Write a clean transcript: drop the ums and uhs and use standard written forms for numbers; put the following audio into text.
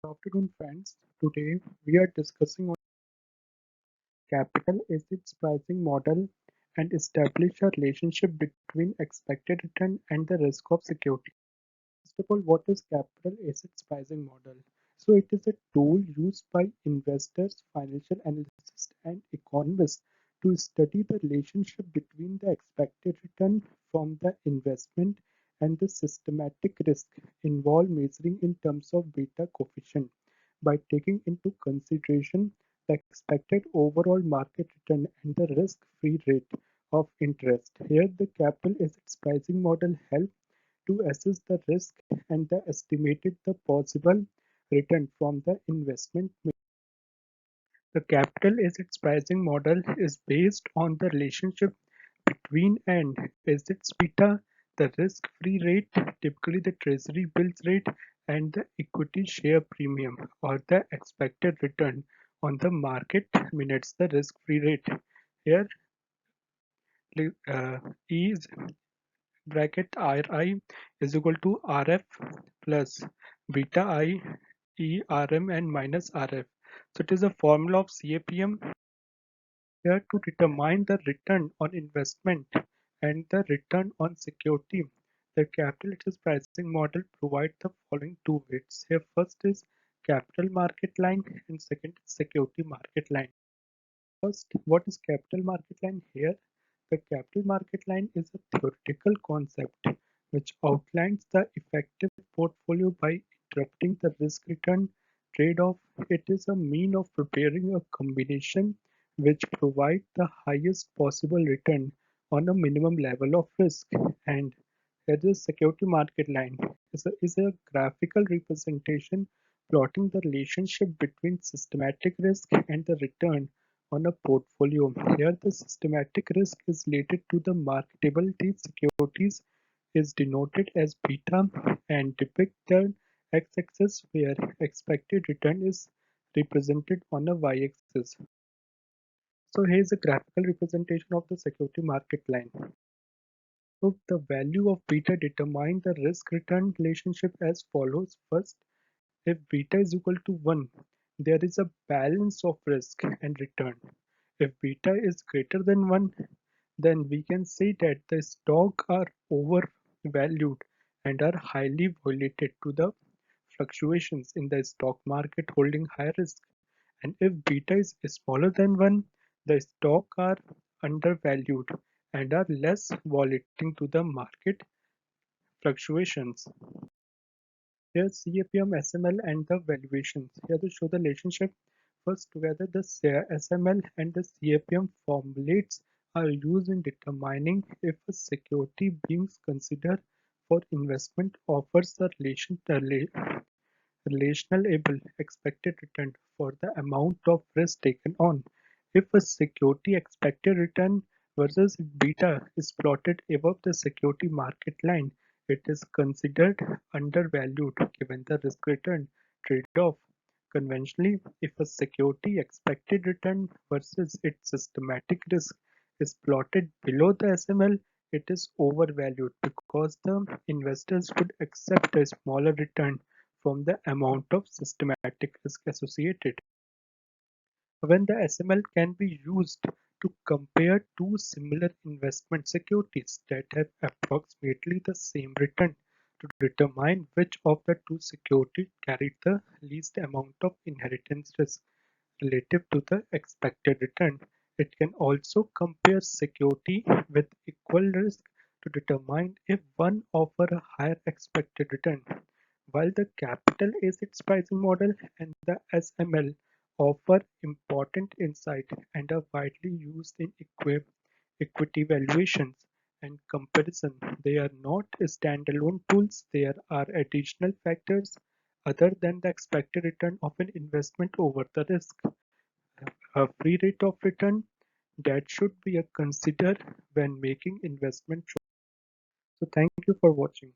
Good afternoon, friends. Today we are discussing on capital assets pricing model and establish a relationship between expected return and the risk of security. First of all, what is capital assets pricing model? So it is a tool used by investors, financial analysts, and economists to study the relationship between the expected return from the investment and the systematic risk involved measuring in terms of beta coefficient by taking into consideration the expected overall market return and the risk-free rate of interest. Here, the capital assets pricing model helps to assess the risk and the estimated the possible return from the investment. The capital assets pricing model is based on the relationship between an assets beta, the risk-free rate, typically the treasury bills rate, and the equity share premium or the expected return on the market minutes the risk-free rate. Here, E is bracket Ri is equal to Rf plus beta I E Rm and minus Rf. So it is a formula of CAPM here to determine the return on investment and the return on security. The capital assets pricing model provides the following two weights. Here first is capital market line and second is security market line. First, what is capital market line here? The capital market line is a theoretical concept which outlines the effective portfolio by interrupting the risk return trade-off. It is a mean of preparing a combination which provides the highest possible return on a minimum level of risk. And here is security market line is a graphical representation plotting the relationship between systematic risk and the return on a portfolio. Here the systematic risk is related to the marketability securities is denoted as beta and depict the x-axis where expected return is represented on a y-axis. So here's a graphical representation of the security market line. So the value of beta determines the risk return relationship as follows. First, if beta is equal to 1, there is a balance of risk and return. If beta is greater than 1, then we can say that the stock are overvalued and are highly related to the fluctuations in the stock market holding high risk. And if beta is smaller than 1, the stock are undervalued and are less volatile to the market fluctuations. Here CAPM, SML and the valuations. Here to show the relationship. First together the SML and the CAPM formulates are used in determining if a security being considered for investment offers a relational able expected return for the amount of risk taken on. If a security expected return versus beta is plotted above the security market line, it is considered undervalued given the risk return trade-off. Conventionally, if a security expected return versus its systematic risk is plotted below the SML, it is overvalued because the investors would accept a smaller return from the amount of systematic risk associated. When the SML can be used to compare two similar investment securities that have approximately the same return to determine which of the two securities carried the least amount of inheritance risk relative to the expected return. It can also compare security with equal risk to determine if one offers a higher expected return. While the capital assets pricing model and the SML offer important insight and are widely used in equity valuations and comparison, they are not standalone tools. There are additional factors other than the expected return of an investment over the risk. A free rate of return that should be considered when making investment choices. So thank you for watching.